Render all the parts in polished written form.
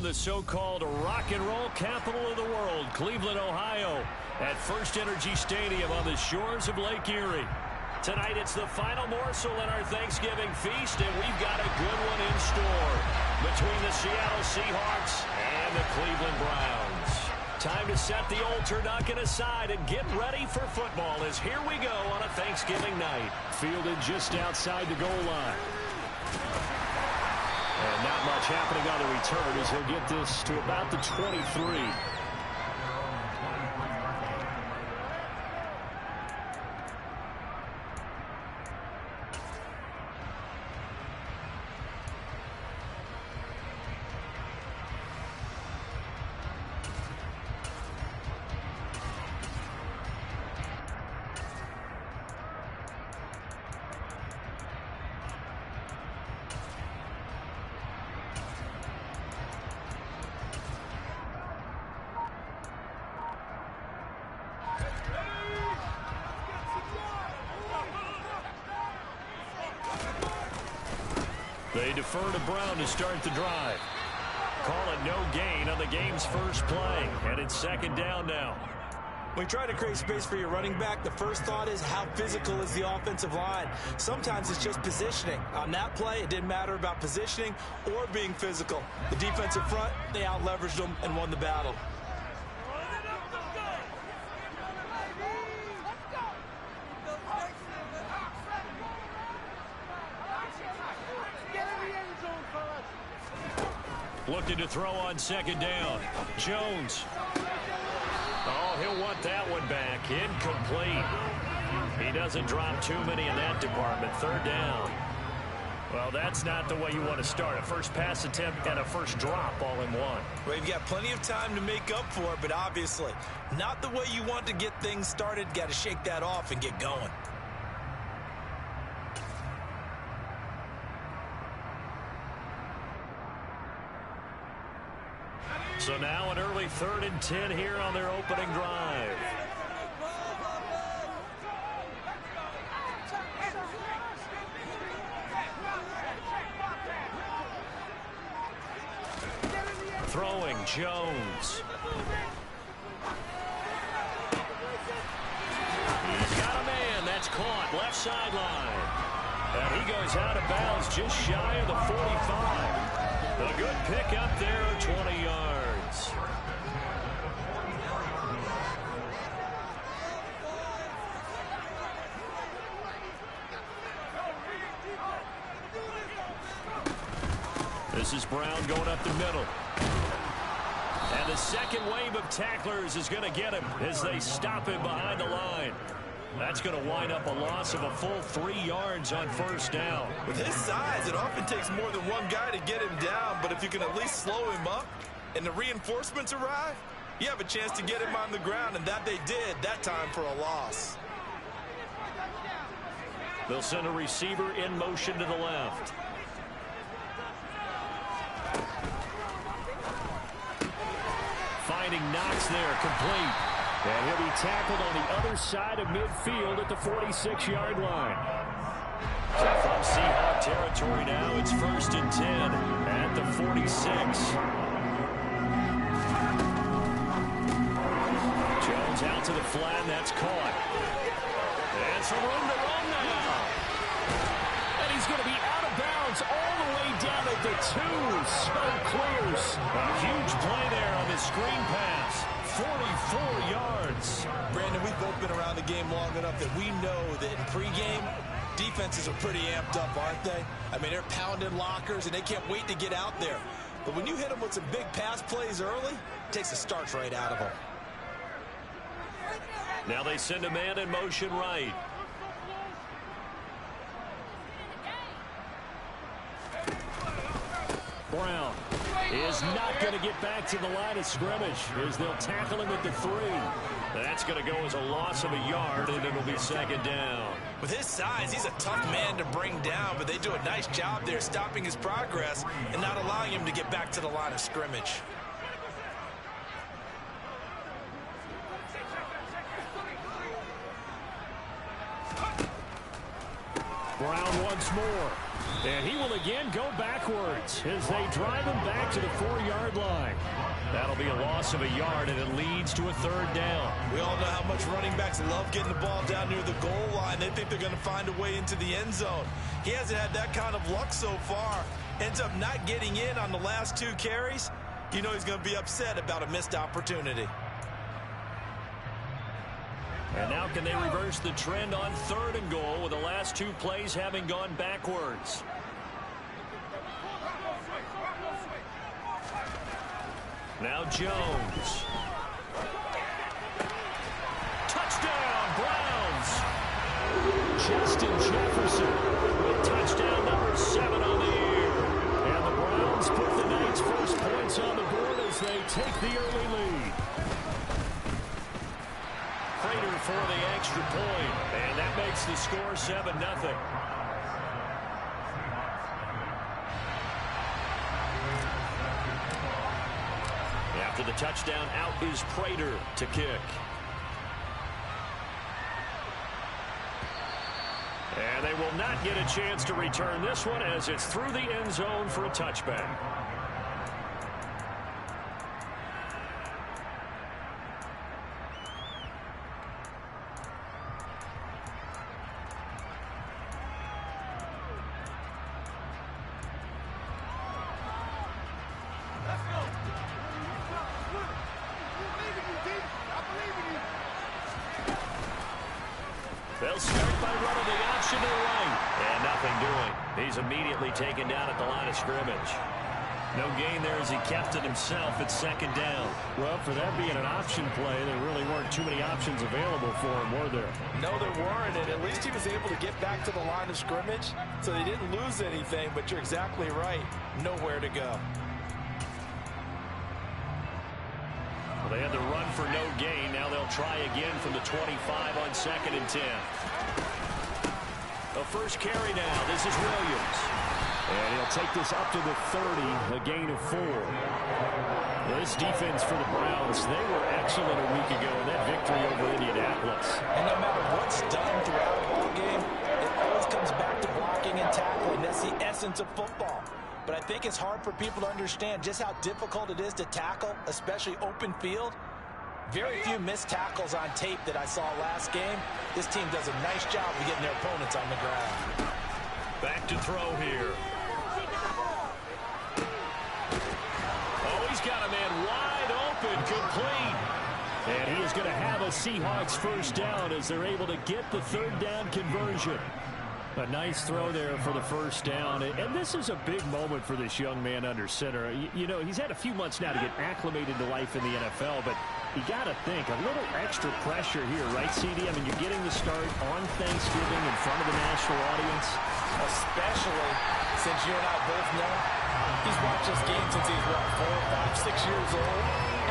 the so-called rock and roll capital of the world, Cleveland, Ohio, at First Energy Stadium on the shores of Lake Erie. Tonight it's the final morsel in our Thanksgiving feast, and we've got a good one in store between the Seattle Seahawks and the Cleveland Browns. Time to set the old turducken aside and get ready for football as here we go on a Thanksgiving night. Fielded just outside the goal line. And not much happening on the return as he'll get this to about the 23. They defer to Brown to start the drive. Call it no gain on the game's first play. And it's second down now. When you try to create space for your running back, the first thought is how physical is the offensive line. Sometimes it's just positioning. On that play, it didn't matter about positioning or being physical. The defensive front, they out-leveraged them and won the battle. Looking to throw on second down. Jones. Oh, he'll want that one back. Incomplete. He doesn't drop too many in that department. Third down. Well, that's not the way you want to start. A first pass attempt and a first drop all in one. Well, you've got plenty of time to make up for it, but obviously not the way you want to get things started. Got to shake that off and get going. So now an early 3rd and 10 here on their opening drive. Throwing Jones. He's got a man. That's caught. Left sideline. And he goes out of bounds just shy of the 45. A good pick up there of 20 yards. This is Brown going up the middle. And the second wave of tacklers is going to get him as they stop him behind the line. That's going to wind up a loss of a full 3 yards on first down. With his size, it often takes more than one guy to get him down, but if you can at least slow him up and the reinforcements arrive, you have a chance to get him on the ground, and that they did that time for a loss. They'll send a receiver in motion to the left. Finding Knox there, complete. And he'll be tackled on the other side of midfield at the 46-yard line. So from Seahawk territory now, it's 1st and 10 at the 46. Jones out to the flat, and that's caught. And some room to run now. And he's going to be out of bounds all the way down at the 2. So clears. A huge play there on the screen pass. 44 yards. Brandon, we've both been around the game long enough that we know that in pregame, defenses are pretty amped up, aren't they? I mean, they're pounding lockers, and they can't wait to get out there. But when you hit them with some big pass plays early, it takes the starch right out of them. Now they send a man in motion right. Brown is not going to get back to the line of scrimmage as they'll tackle him at the 3. That's going to go as a loss of a yard, and it'll be second down. With his size, he's a tough man to bring down, but they do a nice job there stopping his progress and not allowing him to get back to the line of scrimmage. Brown once more. And he will again go backwards as they drive him back to the 4-yard line. That'll be a loss of a yard, and it leads to a 3rd down. We all know how much running backs love getting the ball down near the goal line. They think they're going to find a way into the end zone. He hasn't had that kind of luck so far. Ends up not getting in on the last 2 carries. You know he's going to be upset about a missed opportunity. And now can they reverse the trend on 3rd and goal with the last 2 plays having gone backwards? Now Jones. Touchdown, Browns. Justin Jefferson with touchdown number 7 on the year. And the Browns put the Knights' first points on the board as they take the early lead. Prater for the extra point, and that makes the score 7-0. After the touchdown, out is Prater to kick. And they will not get a chance to return this one as it's through the end zone for a touchback. They'll start by running the option to the right. And nothing doing. He's immediately taken down at the line of scrimmage. No gain there as he kept it himself at 2nd down. Well, for that being an option play, there really weren't too many options available for him, were there? No, there weren't, and at least he was able to get back to the line of scrimmage, so they didn't lose anything, but you're exactly right. Nowhere to go. Well, they had to run for no gain. Now they'll try again from the 25 on 2nd and 10. The first carry now. This is Williams. And he'll take this up to the 30, a gain of 4. This defense for the Browns, they were excellent a week ago in that victory over Indianapolis. And no matter what's done throughout the ball game, it always comes back to blocking and tackling. That's the essence of football. But I think it's hard for people to understand just how difficult it is to tackle, especially open field. Very few missed tackles on tape that I saw last game. This team does a nice job of getting their opponents on the ground. Back to throw here. Oh, he's got a man wide open, complete. And he is going to have a Seahawks first down as they're able to get the 3rd down conversion. A nice throw there for the first down. And this is a big moment for this young man under center. You know, he's had a few months now to get acclimated to life in the NFL, but you got to think, a little extra pressure here, right, CD? I mean, you're getting the start on Thanksgiving in front of the national audience. Especially since you and I both know he's watched this game since he's, what, 4, 5, 6 years old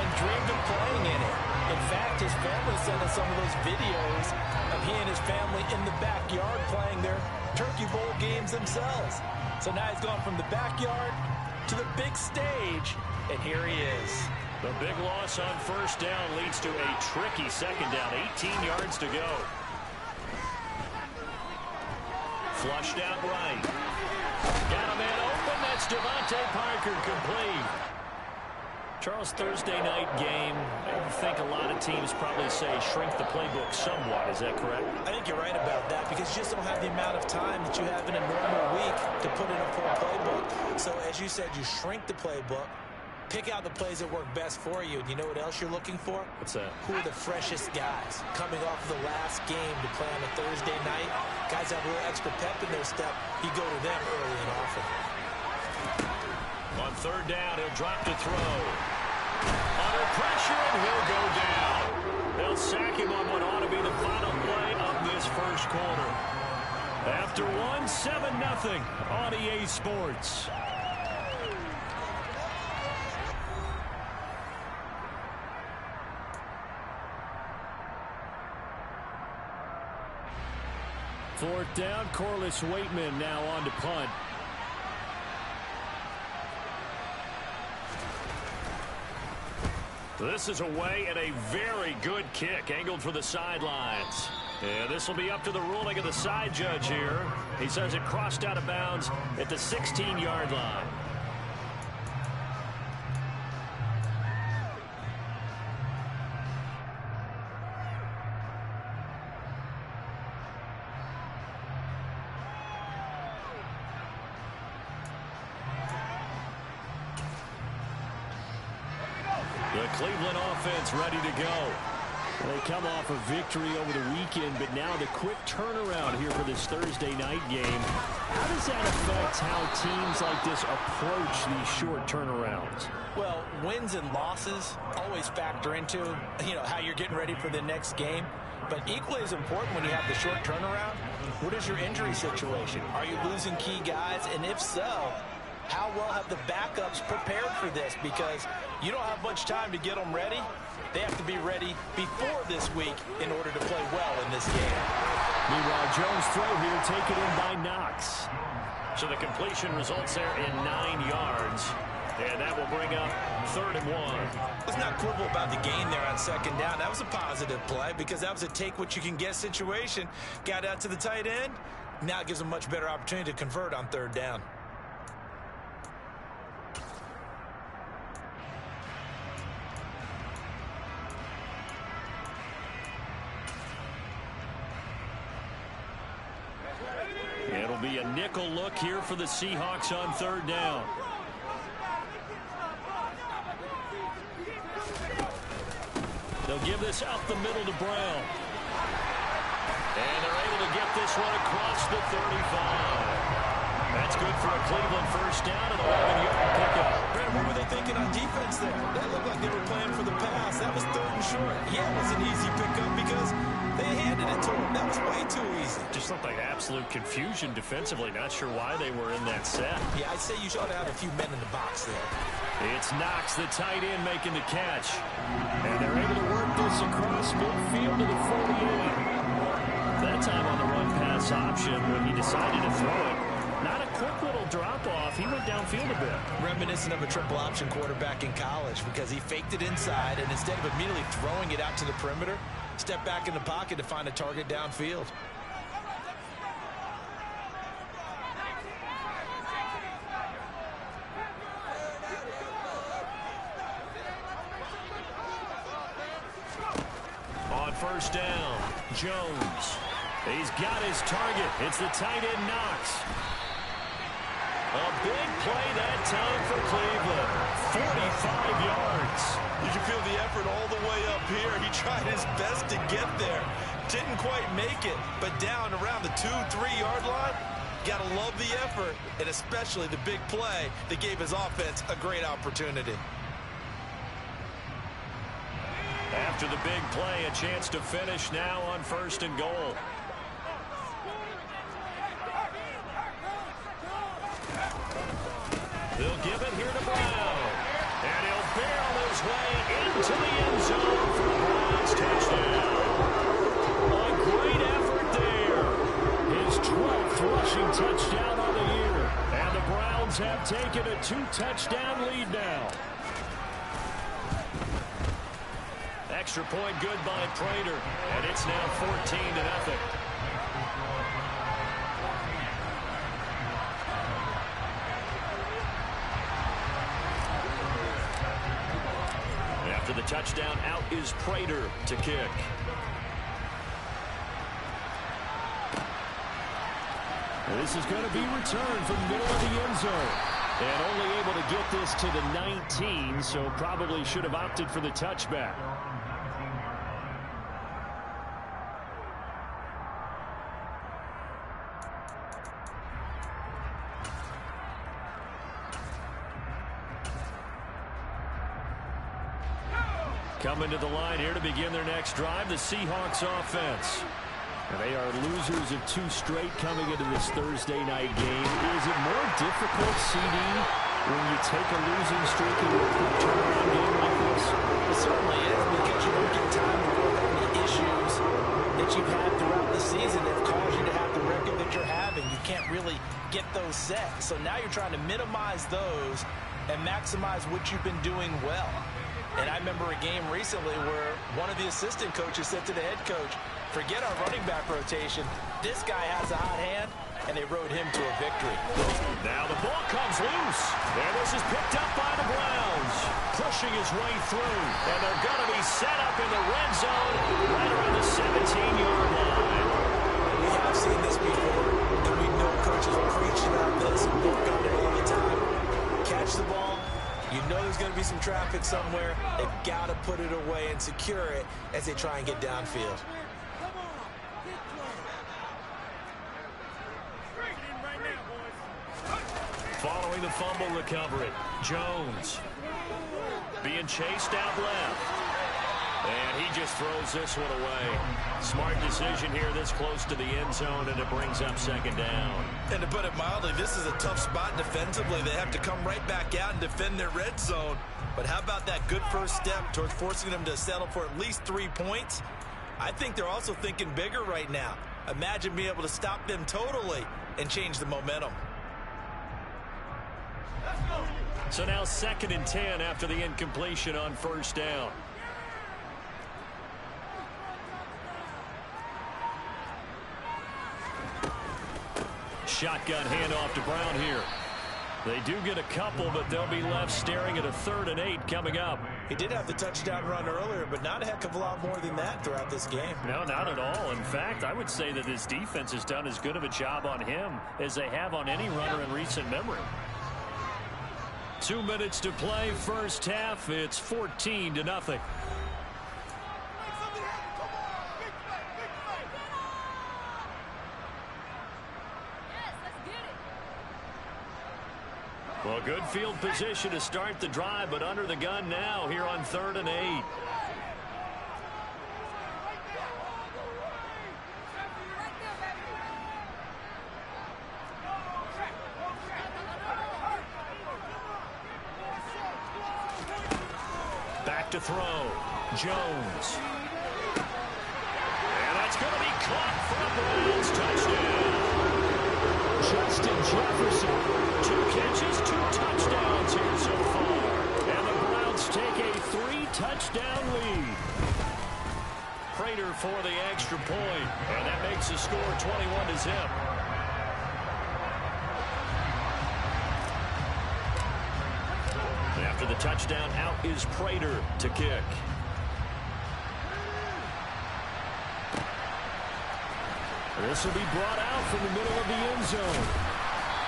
and dreamed of playing in it. In fact, his family sent us some of those videos of he and his family in the backyard playing their Turkey Bowl games themselves. So now he's gone from the backyard to the big stage, and here he is. The big loss on first down leads to a tricky 2nd down, 18 yards to go. Flushed out right. Got a man open. That's Devontae Parker, complete. Charles, Thursday night game, I think a lot of teams probably say shrink the playbook somewhat. Is that correct? I think you're right about that because you just don't have the amount of time that you have in a normal week to put in a full playbook. So as you said, you shrink the playbook, pick out the plays that work best for you. And you know what else you're looking for? What's that? Who are the freshest guys coming off of the last game to play on a Thursday night? Guys have a little extra pep in their step. You go to them early and often. On 3rd down, he'll drop to throw. Under pressure, and he'll go down. They'll sack him on what ought to be the final play of this first quarter. After one, 7-0 on EA Sports. Fourth down, Corliss Waitman now on to punt. This is away and a very good kick angled for the sidelines. And this will be up to the ruling of the side judge here. He says it crossed out of bounds at the 16-yard line. The Cleveland offense ready to go. They come off a victory over the weekend, but now the quick turnaround here for this Thursday night game. How does that affect how teams like this approach these short turnarounds? Well, wins and losses always factor into, how you're getting ready for the next game. But equally as important when you have the short turnaround, what is your injury situation? Are you losing key guys? And if so, how well have the backups prepared for this? Because you don't have much time to get them ready. They have to be ready before this week in order to play well in this game. Meanwhile, Jones' throw here taken in by Knox. So the completion results there in 9 yards. And that will bring up 3rd and 1. Let's not quibble about the gain there on second down. That was a positive play because that was a take-what-you-can-get situation. Got out to the tight end. Now it gives them a much better opportunity to convert on 3rd down. It'll be a nickel look here for the Seahawks on 3rd down. They'll give this up the middle to Brown. And they're able to get this one across the 35. That's good for a Cleveland first down and 11-yard pickup. Brad, what were they thinking on defense there? That looked like they were playing for the pass. That was 3rd and short. Yeah, it was an easy pickup because they handed it to him. That was way too easy. Just looked like absolute confusion defensively. Not sure why they were in that set. Yeah, I'd say you ought to have a few men in the box there. It's Knox, the tight end, making the catch. And they're able to work this across midfield to the 48. That time on the run-pass option when he decided to throw it. Not a quick little drop-off. He went downfield a bit. Reminiscent of a triple option quarterback in college because he faked it inside, and instead of immediately throwing it out to the perimeter, stepped back in the pocket to find a target downfield. On 1st down, Jones. He's got his target. It's the tight end, Knox. A big play that time for Cleveland. 45 yards. You can feel the effort all the way up here. He tried his best to get there. Didn't quite make it, but down around the 2-3 yard line, got to love the effort, and especially the big play that gave his offense a great opportunity. After the big play, a chance to finish now on 1st and goal. They'll give it here to Brown. And he'll barrel his way into the end zone for the Browns touchdown. A great effort there. His 12th rushing touchdown on the year. And the Browns have taken a 2-touchdown lead now. Extra point good by Prater. And it's now 14-0. After the touchdown, out is Prater to kick. This is going to be returned from the middle of the end zone. And only able to get this to the 19, so probably should have opted for the touchback. Coming to the line here to begin their next drive, the Seahawks offense. And they are losers of 2 straight coming into this Thursday night game. Is it more difficult, CD, when you take a losing streak into a quick turnaround game like this? It certainly is, because you don't get time to work on the issues that you've had throughout the season that have caused you to have the record that you're having. You can't really get those set. So now you're trying to minimize those and maximize what you've been doing well. And I remember a game recently where one of the assistant coaches said to the head coach, forget our running back rotation. This guy has a hot hand, and they rode him to a victory. Now the ball comes loose, and this is picked up by the Browns. Pushing his way through, and they're going to be set up in the red zone right around the 17-yard line. We have seen this before, and we know coaches preach about this and work on it all the time. Catch the ball. You know there's going to be some traffic somewhere. They've got to put it away and secure it as they try and get downfield. Following the fumble recovery, Jones being chased out left. And he just throws this one away. Smart decision here this close to the end zone, and it brings up second down. And to put it mildly, this is a tough spot defensively. They have to come right back out and defend their red zone. But how about that good first step towards forcing them to settle for at least 3 points? I think they're also thinking bigger right now. Imagine being able to stop them totally and change the momentum. So now 2nd and 10 after the incompletion on first down. Shotgun handoff to Brown here. They do get a couple, but they'll be left staring at a 3rd and 8 coming up. He did have the touchdown run earlier, but not a heck of a lot more than that throughout this game. No, not at all. In fact, I would say that this defense has done as good of a job on him as they have on any runner in recent memory. 2 minutes to play, first half. It's 14-0. Well, good field position to start the drive, but under the gun now here on 3rd and 8. Back to throw. Jones. And that's going to be caught for a Browns touchdown. Justin Jefferson. 2 catches, 2 touchdowns here so far. And the Browns take a 3-touchdown lead. Prater for the extra point. And that makes the score 21-0. After the touchdown, out is Prater to kick. This will be brought out from the middle of the end zone.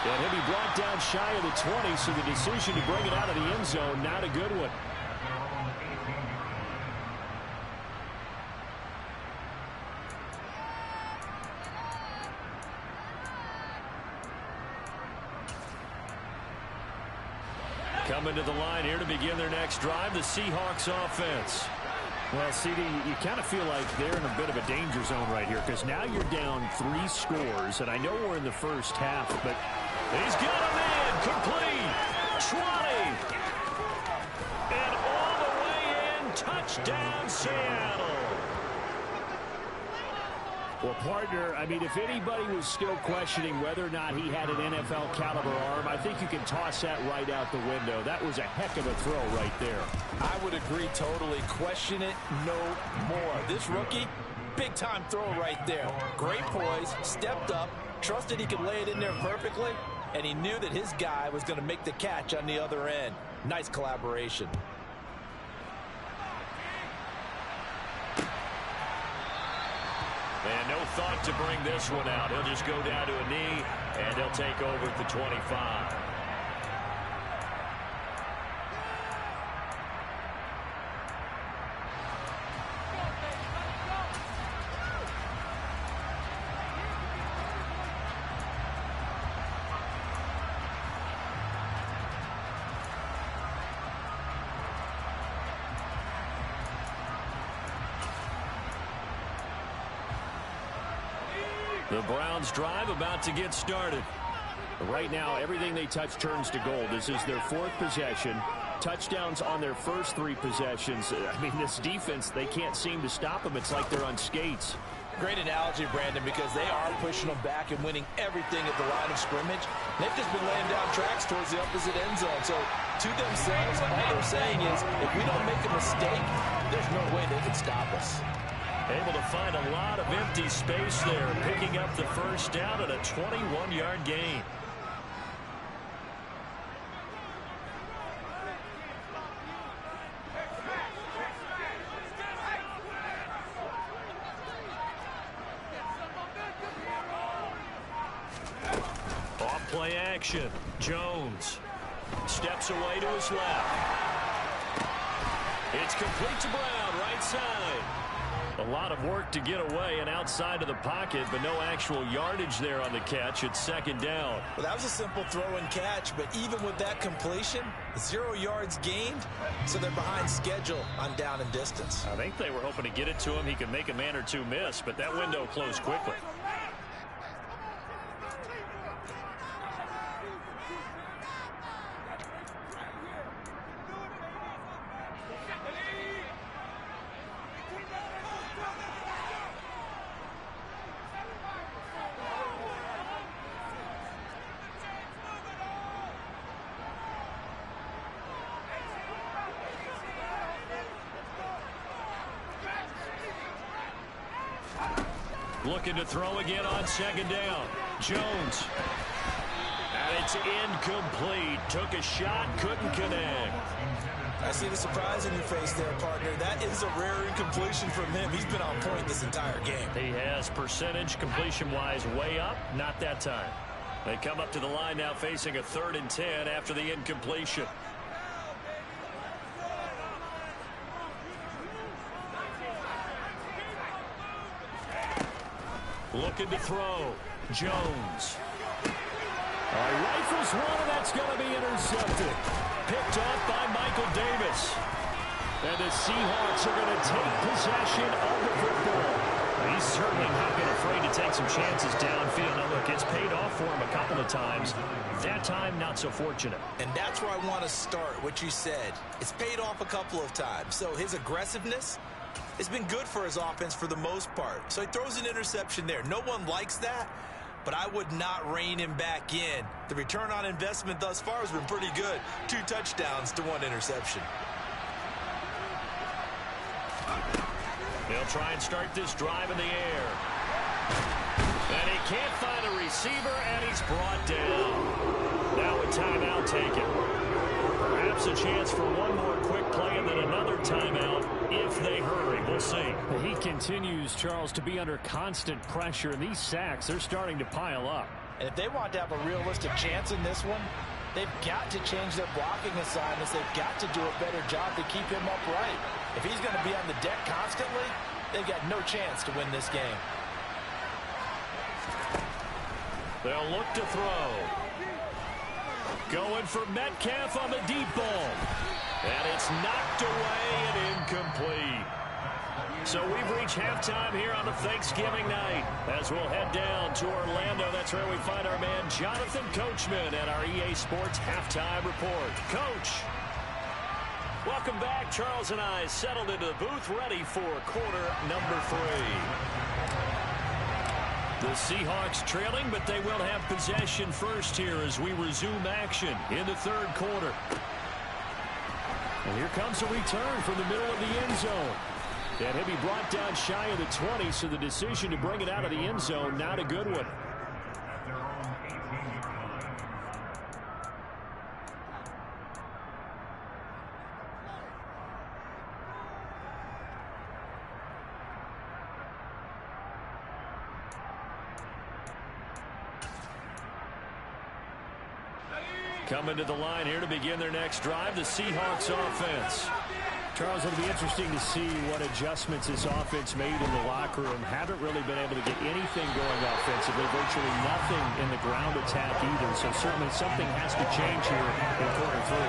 And he'll be brought down shy of the 20, so the decision to bring it out of the end zone, not a good one. Coming to the line here to begin their next drive, the Seahawks offense. Well, CD, you kind of feel like they're in a bit of a danger zone right here because now you're down 3 scores, and I know we're in the first half, but he's got a man complete. 20. And all the way in, touchdown Seattle. Well, partner, I mean, if anybody was still questioning whether or not he had an NFL caliber arm, I think you can toss that right out the window. That was a heck of a throw right there. I would agree totally. Question it no more. This rookie, big-time throw right there. Great poise, stepped up, trusted he could lay it in there perfectly, and he knew that his guy was going to make the catch on the other end. Nice collaboration. And no thought to bring this one out. He'll just go down to a knee, and he'll take over at the 25. The Browns drive about to get started. Right now, everything they touch turns to gold. This is their 4th possession. Touchdowns on their first 3 possessions. I mean, this defense, they can't seem to stop them. It's like they're on skates. Great analogy, Brandon, because they are pushing them back and winning everything at the line of scrimmage. They've just been laying down tracks towards the opposite end zone. So to themselves, all they're saying is, if we don't make a mistake, there's no way they can stop us. Able to find a lot of empty space there, picking up the first down at a 21-yard gain. Play action. Jones steps away to his left. It's complete to Brown, right side. A lot of work to get away and outside of the pocket, but no actual yardage there on the catch. It's second down. Well, that was a simple throw and catch, but even with that completion, 0 yards gained, so they're behind schedule on down and distance. I think they were hoping to get it to him. He could make a man or two miss, but that window closed quickly. Looking to throw again on second down. Jones. And it's incomplete. Took a shot, couldn't connect. I see the surprise in your face there, partner. That is a rare incompletion from him. He's been on point this entire game. He has percentage completion-wise way up. Not that time. They come up to the line now facing a 3rd and 10 after the incompletion. Looking to throw. Jones. Rifles one, and that's going to be intercepted. Picked off by Michael Davis. And the Seahawks are going to take possession of the football. He's certainly not been afraid to take some chances downfield. Now, look, it's paid off for him a couple of times. That time, not so fortunate. And that's where I want to start, what you said. It's paid off a couple of times. So his aggressiveness, it's been good for his offense for the most part. So he throws an interception there. No one likes that, but I would not rein him back in. The return on investment thus far has been pretty good. 2 touchdowns to 1 interception. They'll try and start this drive in the air. And he can't find a receiver, and he's brought down. Now a timeout taken. Perhaps a chance for one more quick play and then another timeout if they hurry. We'll see. He continues, Charles, to be under constant pressure, and these sacks, they're starting to pile up. And if they want to have a realistic chance in this one, they've got to change their blocking assignments. They've got to do a better job to keep him upright. If he's going to be on the deck constantly, they've got no chance to win this game. They'll look to throw. Going for Metcalf on the deep ball. And it's knocked away and incomplete. So we've reached halftime here on the Thanksgiving night. As we'll head down to Orlando, that's where we find our man Jonathan Coachman at our EA Sports Halftime Report. Coach, welcome back. Charles and I settled into the booth, ready for quarter number 3. The Seahawks trailing, but they will have possession first here as we resume action in the 3rd quarter. And here comes a return from the middle of the end zone. And he'll be brought down shy of the 20, so the decision to bring it out of the end zone, not a good one. Coming to the line here to begin their next drive, the Seahawks offense. Charles, it'll be interesting to see what adjustments this offense made in the locker room. Haven't really been able to get anything going offensively, virtually nothing in the ground attack either. So certainly something has to change here in quarter 3.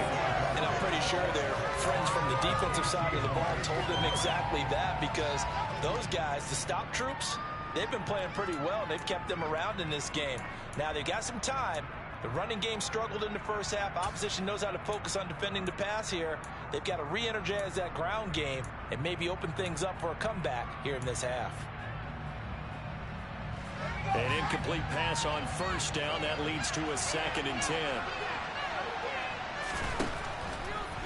And I'm pretty sure their friends from the defensive side of the ball told them exactly that, because those guys, the stop troops, they've been playing pretty well. They've kept them around in this game. Now they've got some time. The running game struggled in the first half. Opposition knows how to focus on defending the pass here. They've got to re-energize that ground game and maybe open things up for a comeback here in this half. An incomplete pass on first down. That leads to a 2nd and 10.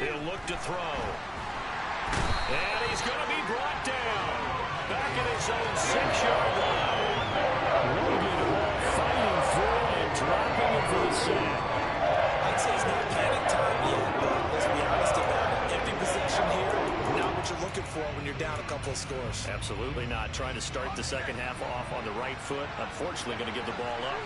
He'll look to throw. And he's going to be brought down. Back at his own 6-yard line. Logan Hall fighting through and dropping it for the sack. I'd say it's not panic time yet, but let's be honest about it. Empty possession here, not what you're looking for when you're down a couple of scores. Absolutely not. Trying to start the second half off on the right foot. Unfortunately, going to give the ball up.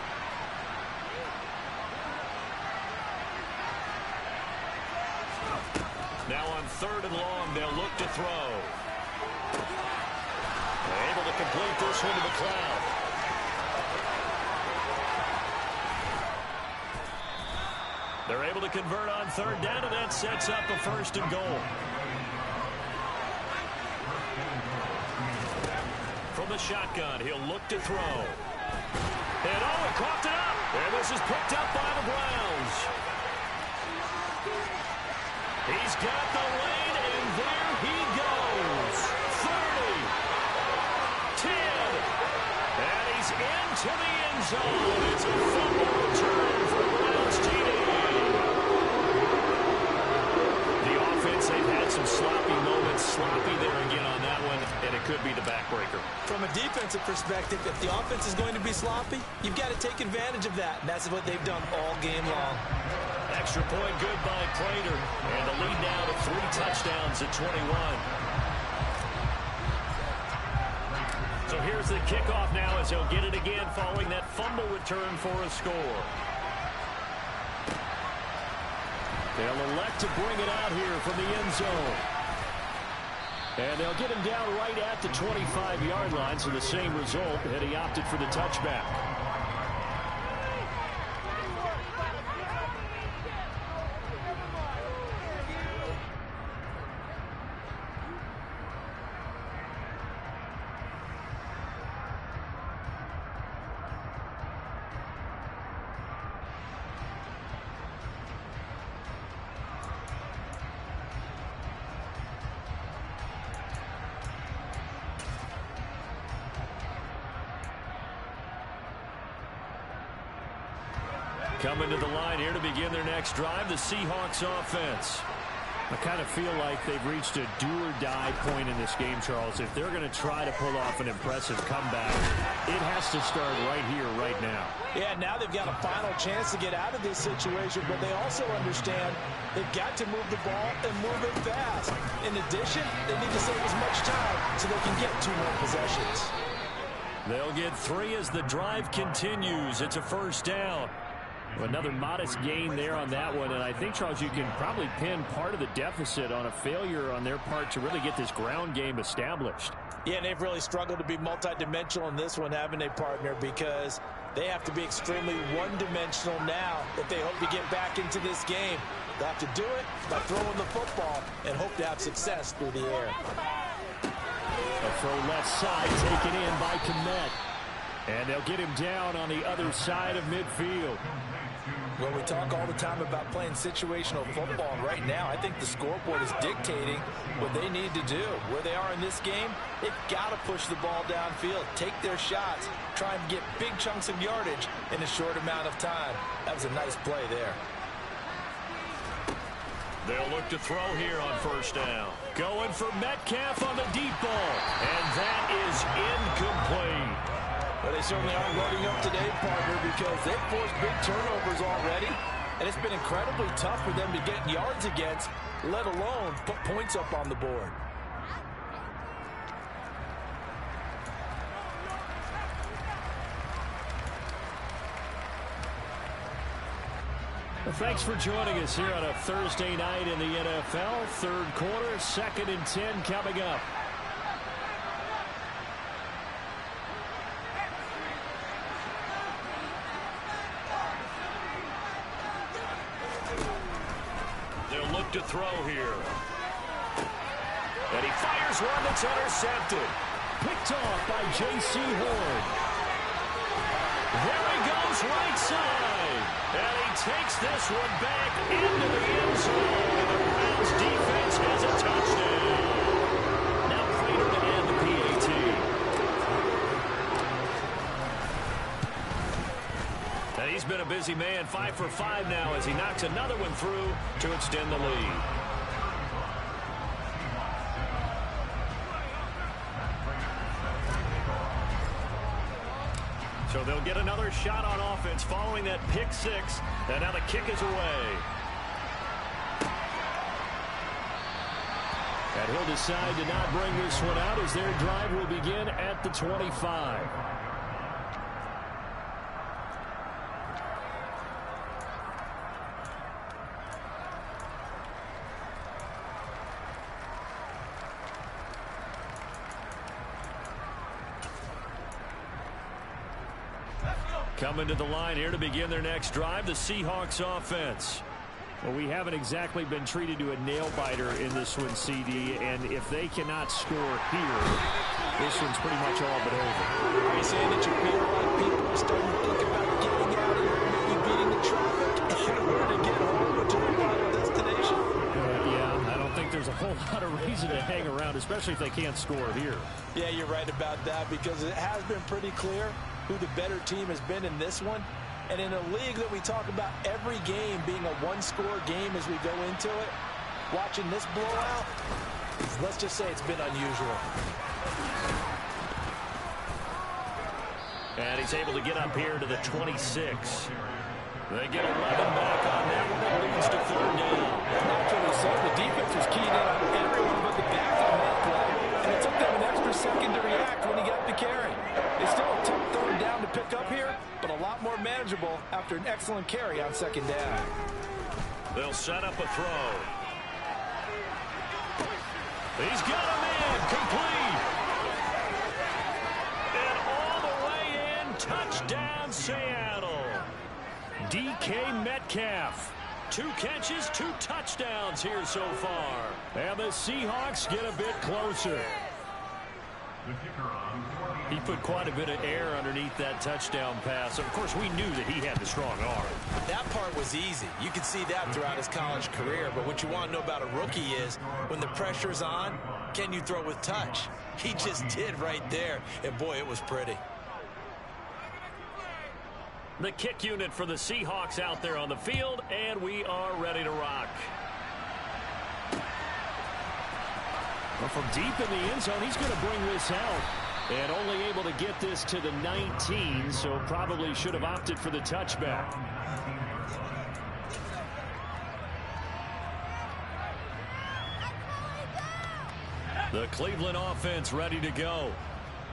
Now on 3rd and long, they'll look to throw. Able to complete this one to McLeod. They're able to convert on 3rd down, and that sets up a 1st and goal. From the shotgun, he'll look to throw. And he coughed it up. And this is picked up by the Browns. He's got the lane, and there he goes. 30, 10, and he's into the end zone. It's a fumble return for Browns TD. The offense, they've had some sloppy moments. Sloppy there again on that one, and it could be the backbreaker. From a defensive perspective, if the offense is going to be sloppy, you've got to take advantage of that, and that's what they've done all game long. Extra point good by Prater, and the lead now to 3 touchdowns at 21. So here's the kickoff now as he'll get it again following that fumble return for a score. They'll elect to bring it out here from the end zone. And they'll get him down right at the 25-yard line, so the same result, and he opted for the touchback. Coming to the line here to begin their next drive, the Seahawks offense. I kind of feel like they've reached a do-or-die point in this game, Charles. If they're going to try to pull off an impressive comeback, it has to start right here, right now. Yeah, now they've got a final chance to get out of this situation, but they also understand they've got to move the ball and move it fast. In addition, they need to save as much time so they can get 2 more possessions. They'll get 3 as the drive continues. It's a 1st down. Another modest gain there on that one, and I think, Charles, you can probably pin part of the deficit on a failure on their part to really get this ground game established. Yeah, and they've really struggled to be multidimensional in this one, haven't they, partner, because they have to be extremely one-dimensional now if they hope to get back into this game. They'll have to do it by throwing the football and hope to have success through the air. A throw left side taken in by Kmet. And they'll get him down on the other side of midfield. Well, we talk all the time about playing situational football, and right now I think the scoreboard is dictating what they need to do. Where they are in this game, they've got to push the ball downfield, take their shots, try and get big chunks of yardage in a short amount of time. That was a nice play there. They'll look to throw here on 1st down. Going for Metcalf on the deep ball, and that is incomplete. Well, they certainly aren't loading up today, partner, because they've forced big turnovers already, and it's been incredibly tough for them to get yards against, let alone put points up on the board. Well, thanks for joining us here on a Thursday night in the NFL. 3rd quarter, 2nd and 10 coming up. To throw here. And he fires one that's intercepted. Picked off by J.C. Horn. There he goes right side. And he takes this one back into the end zone. And the Browns defense has a touchdown. Now Prater to end the PAT. And he's been a busy man, 5 for 5 now as he knocks another one through to extend the lead. So they'll get another shot on offense following that pick six. And now the kick is away. And he'll decide to not bring this one out as their drive will begin at the 25. Coming to the line here to begin their next drive, the Seahawks offense. Well, we haven't exactly been treated to a nail-biter in this one, CD, and if they cannot score here, this one's pretty much all but over. Are you saying that you feel like people are starting to think about getting out of here, maybe beating the traffic in order to get home or to their final destination? Yeah, I don't think there's a whole lot of reason to hang around, especially if they can't score here. Yeah, you're right about that because it has been pretty clear who the better team has been in this one. And in a league that we talk about every game being a one-score game as we go into it, watching this blowout, let's just say it's been unusual. And he's able to get up here to the 26. They get 11 back on that one. It leads to third down. Naturally so, the defense was keying in on everyone but the back on that play. And it took them an extra second to react when he got the carry. It's still a tough third down to pick up here, but a lot more manageable after an excellent carry on second down. They'll set up a throw. He's got a man complete. And all the way in, touchdown Seattle. DK Metcalf. 2 catches, 2 touchdowns here so far. And the Seahawks get a bit closer. He put quite a bit of air underneath that touchdown pass. Of course, we knew that he had the strong arm. That part was easy. You could see that throughout his college career. But what you want to know about a rookie is when the pressure's on, can you throw with touch? He just did right there. And, boy, it was pretty. The kick unit for the Seahawks out there on the field, and we are ready to rock. Well, from deep in the end zone, he's going to bring this out. And only able to get this to the 19, so probably should have opted for the touchback. The Cleveland offense ready to go.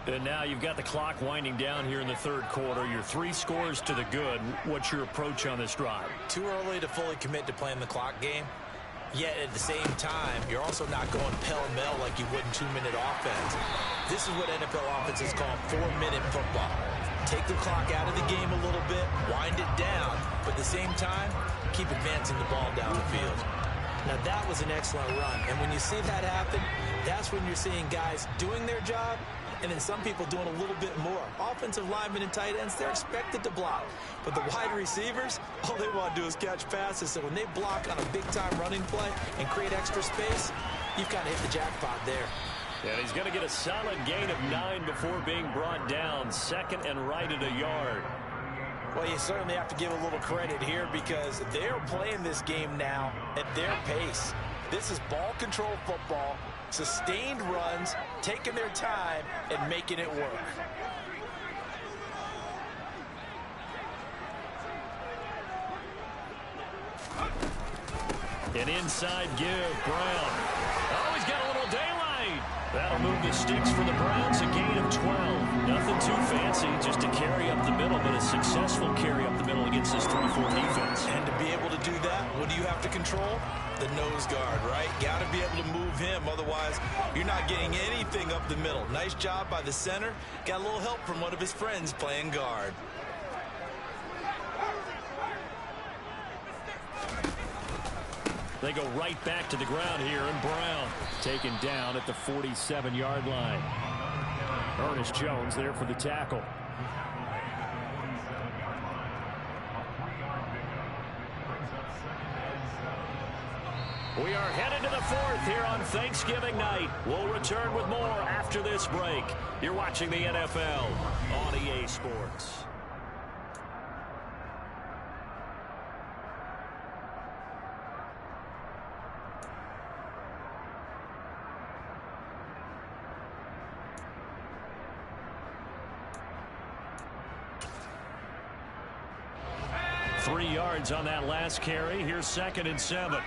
And now you've got the clock winding down here in the third quarter. Your 3 scores to the good. What's your approach on this drive? Too early to fully commit to playing the clock game. Yet at the same time, you're also not going pell-mell like you would in 2-minute offense. This is what NFL offenses call 4-minute football. Take the clock out of the game a little bit, wind it down, but at the same time, keep advancing the ball down the field. Now that was an excellent run, and when you see that happen, that's when you're seeing guys doing their job, and then some people doing a little bit more. Offensive linemen and tight ends, they're expected to block. But the wide receivers, all they want to do is catch passes. So when they block on a big-time running play and create extra space, you've kind of hit the jackpot there. And he's going to get a solid gain of 9 before being brought down. Second and right at a yard. Well, you certainly have to give a little credit here because they're playing this game now at their pace. This is ball control football, sustained runs, taking their time, and making it work. An inside give, Brown. Oh, he's got a little daylight. That'll move the sticks for the Browns, a gain of 12. Nothing too fancy, just a carry up the middle, but a successful carry up the middle against this 3-4 defense. And to be able to do that, what do you have to control? The nose guard, right? Got to be able to move him, otherwise you're not getting anything up the middle. Nice job by the center. Got a little help from one of his friends playing guard. They go right back to the ground here, and Brown taken down at the 47-yard line. Ernest Jones there for the tackle. We are headed to the 4th here on Thanksgiving night. We'll return with more after this break. You're watching the NFL on EA Sports. 3 yards on that last carry. Here's 2nd and 7.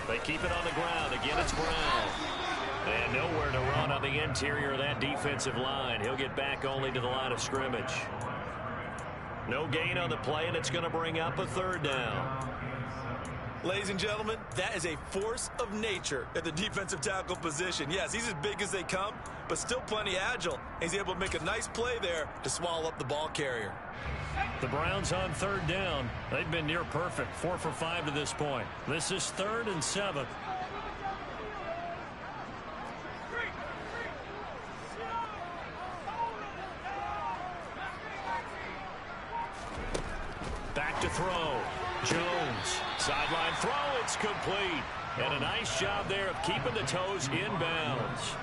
They keep it on the ground. Again, it's Brown. And nowhere to run on the interior of that defensive line. He'll get back only to the line of scrimmage. No gain on the play, and it's going to bring up a 3rd down. Ladies and gentlemen, that is a force of nature at the defensive tackle position. Yes, he's as big as they come, but still plenty agile. He's able to make a nice play there to swallow up the ball carrier. The Browns on 3rd down. They've been near perfect, 4 for 5 to this point. This is 3rd and 7. Back to throw. Jones. Sideline throw. It's complete. And a nice job there of keeping the toes inbounds.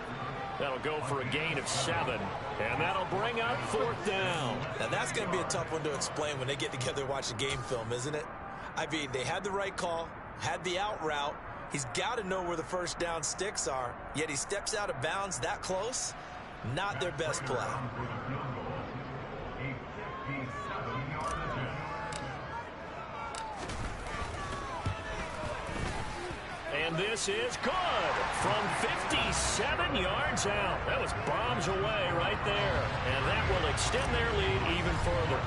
That'll go for a gain of 7. And that'll bring up 4th down. Now that's going to be a tough one to explain when they get together and watch the game film, isn't it? I mean, they had the right call, had the out route. He's got to know where the first down sticks are, yet he steps out of bounds that close. Not their best play. And this is good from 57 yards out. That was bombs away right there. And that will extend their lead even further.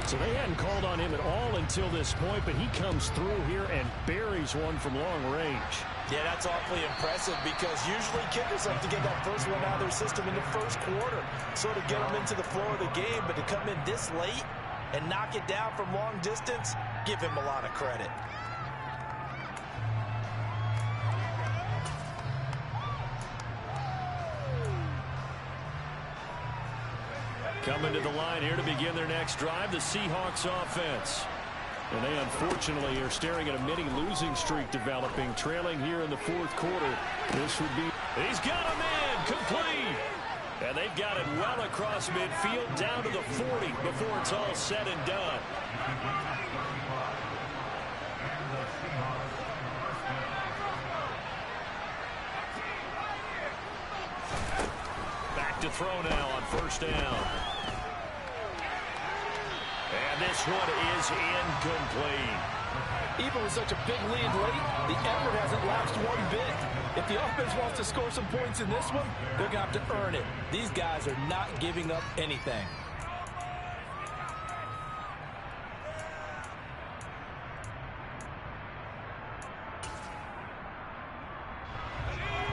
So they hadn't called on him at all until this point, but he comes through here and buries one from long range. Yeah, that's awfully impressive because usually kickers like to get that first one out of their system in the first quarter, sort of get them into the flow of the game, but to come in this late and knock it down from long distance, give him a lot of credit. Coming to the line here to begin their next drive, the Seahawks offense. And they unfortunately are staring at a mini losing streak developing, trailing here in the 4th quarter. This would be... He's got a man complete. And they've got it well across midfield down to the 40 before it's all said and done. Back to throw now on 1st down. And this one is incomplete. Even with such a big lead late, the effort hasn't lapsed one bit. If the offense wants to score some points in this one, they're going to have to earn it. These guys are not giving up anything.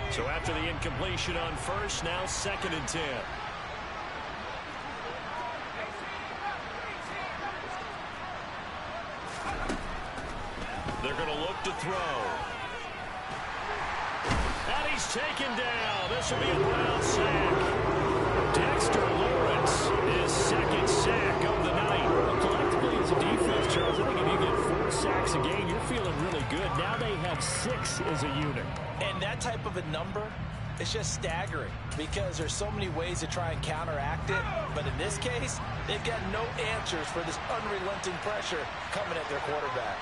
So after the incompletion on 1st, now 2nd and 10. They're going to look to throw. And he's taken down. This will be a Brown sack. Dexter Lawrence, his 2nd sack of the night. Collectively as a defense, Charles, I think if you get 4 sacks a game, you're feeling really good. Now they have 6 as a unit. And that type of a number, it's just staggering because there's so many ways to try and counteract it. But in this case, they've got no answers for this unrelenting pressure coming at their quarterback.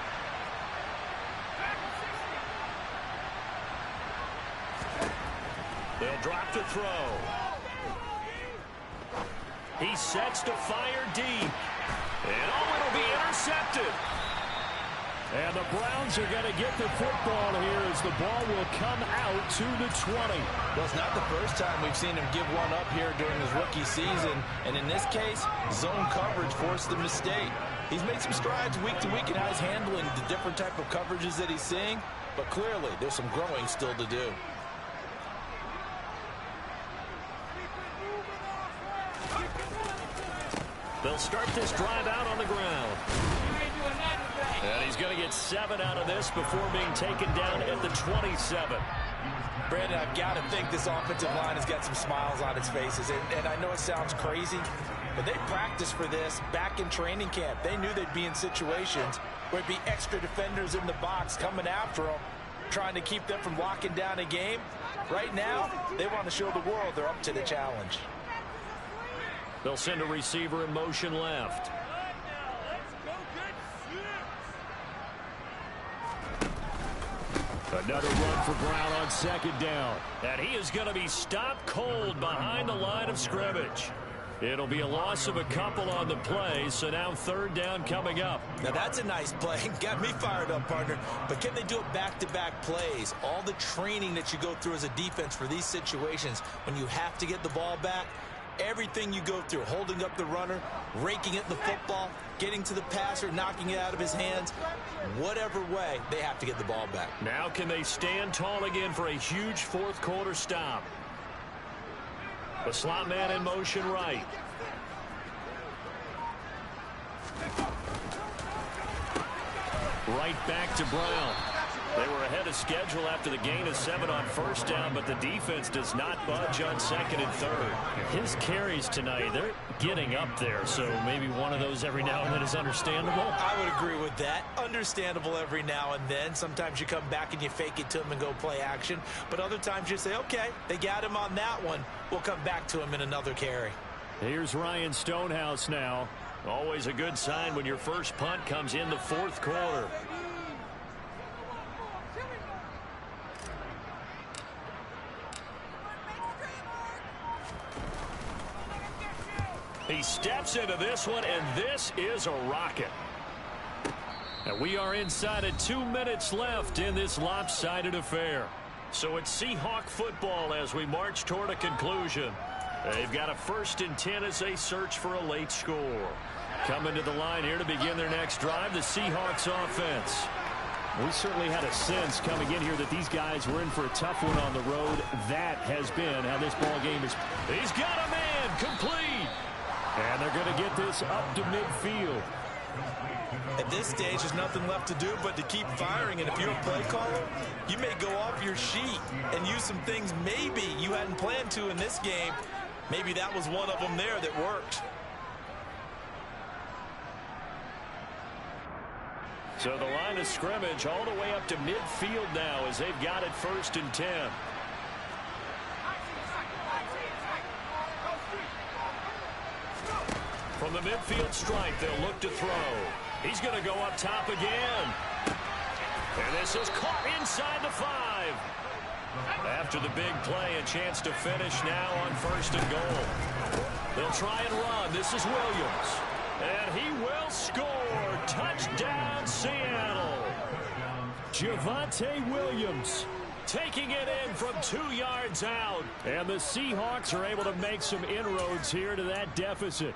They'll drop to throw. He sets to fire deep. And it'll be intercepted. And the Browns are going to get the football here as the ball will come out to the 20. Well, it's not the first time we've seen him give one up here during his rookie season. And in this case, zone coverage forced the mistake. He's made some strides week to week in how he's handling the different type of coverages that he's seeing. But clearly, there's some growing still to do. They'll start this drive out on the ground. And he's going to get 7 out of this before being taken down at the 27. Brandon, I've got to think this offensive line has got some smiles on its faces. And I know it sounds crazy, but they practiced for this back in training camp. They knew they'd be in situations where it'd be extra defenders in the box coming after them, trying to keep them from locking down a game. Right now, they want to show the world they're up to the challenge. They'll send a receiver in motion left. Another run for Brown on second down. And he is going to be stopped cold behind the line of scrimmage. It'll be a loss of a couple on the play, so now third down coming up. Now that's a nice play. Got me fired up, partner. But can they do it back-to-back plays? All the training that you go through as a defense for these situations, when you have to get the ball back, everything you go through, holding up the runner, raking it in the football, getting to the passer, knocking it out of his hands, whatever way, they have to get the ball back. Now can they stand tall again for a huge fourth quarter stop? The slot man in motion right. Right back to Brown. They were ahead of schedule after the gain of 7 on first down, but the defense does not budge on second and third. His carries tonight, they're getting up there, so maybe one of those every now and then is understandable. I would agree with that. Understandable every now and then. Sometimes you come back and you fake it to him and go play action, but other times you say, okay, they got him on that one. We'll come back to him in another carry. Here's Ryan Stonehouse now. Always a good sign when your first punt comes in the fourth quarter. He steps into this one, and this is a rocket. And we are inside of 2 minutes left in this lopsided affair. So it's Seahawk football as we march toward a conclusion. They've got a 1st and 10 as they search for a late score. Coming to the line here to begin their next drive, the Seahawks offense. We certainly had a sense coming in here that these guys were in for a tough one on the road. That has been how this ball game is. He's got a man complete. And they're going to get this up to midfield. At this stage, there's nothing left to do but to keep firing. And if you're a play caller, you may go off your sheet and use some things maybe you hadn't planned to in this game. Maybe that was one of them there that worked. So the line of scrimmage all the way up to midfield now as they've got it 1st and 10. From the midfield stripe, they'll look to throw. He's going to go up top again. And this is caught inside the 5. After the big play, a chance to finish now on 1st and goal. They'll try and run. This is Williams. And he will score. Touchdown, Seattle. Javonte Williams taking it in from 2 yards out. And the Seahawks are able to make some inroads here to that deficit.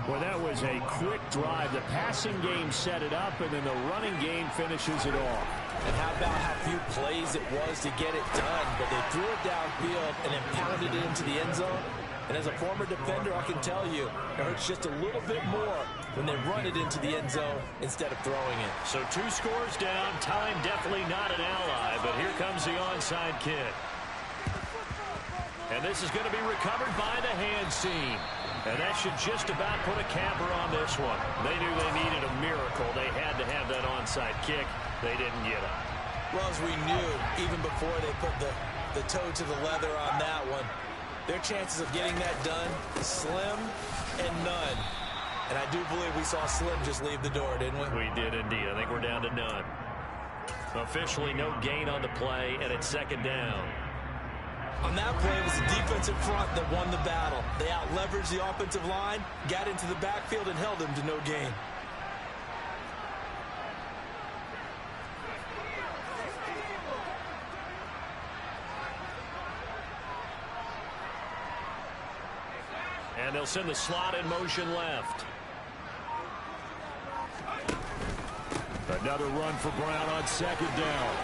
Well, that was a quick drive. The passing game set it up, and then the running game finishes it off. And how about how few plays it was to get it done, but they threw it downfield and then pounded it into the end zone. And as a former defender, I can tell you, it hurts just a little bit more when they run it into the end zone instead of throwing it. So 2 scores down, time definitely not an ally, but here comes the onside kick. And this is going to be recovered by the hands team. And that should just about put a capper on this one. They knew they needed a miracle. They had to have that onside kick. They didn't get it. Well, as we knew, even before they put the toe to the leather on that one, their chances of getting that done, slim and none. And I do believe we saw Slim just leave the door, didn't we? We did indeed. I think we're down to none. Officially no gain on the play, and it's 2nd down. On that play, it was the defensive front that won the battle. They out-leveraged the offensive line, got into the backfield, and held them to no gain. And they'll send the slot in motion left. Another run for Brown on 2nd down.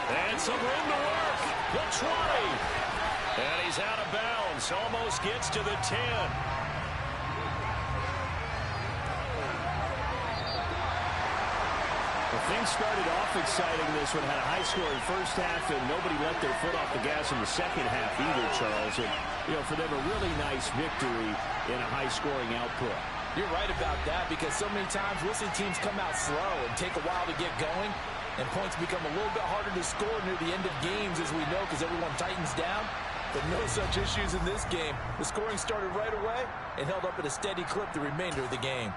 And some room to work. The 20. And he's out of bounds. Almost gets to the 10. Well, things started off exciting. This one had a high-scoring first half, and nobody let their foot off the gas in the second half either, Charles. And, you know, for them, a really nice victory in a high-scoring output. You're right about that, because so many times we'll see teams come out slow and take a while to get going, and points become a little bit harder to score near the end of games, as we know, because everyone tightens down. But no such issues in this game. The scoring started right away and held up at a steady clip the remainder of the game.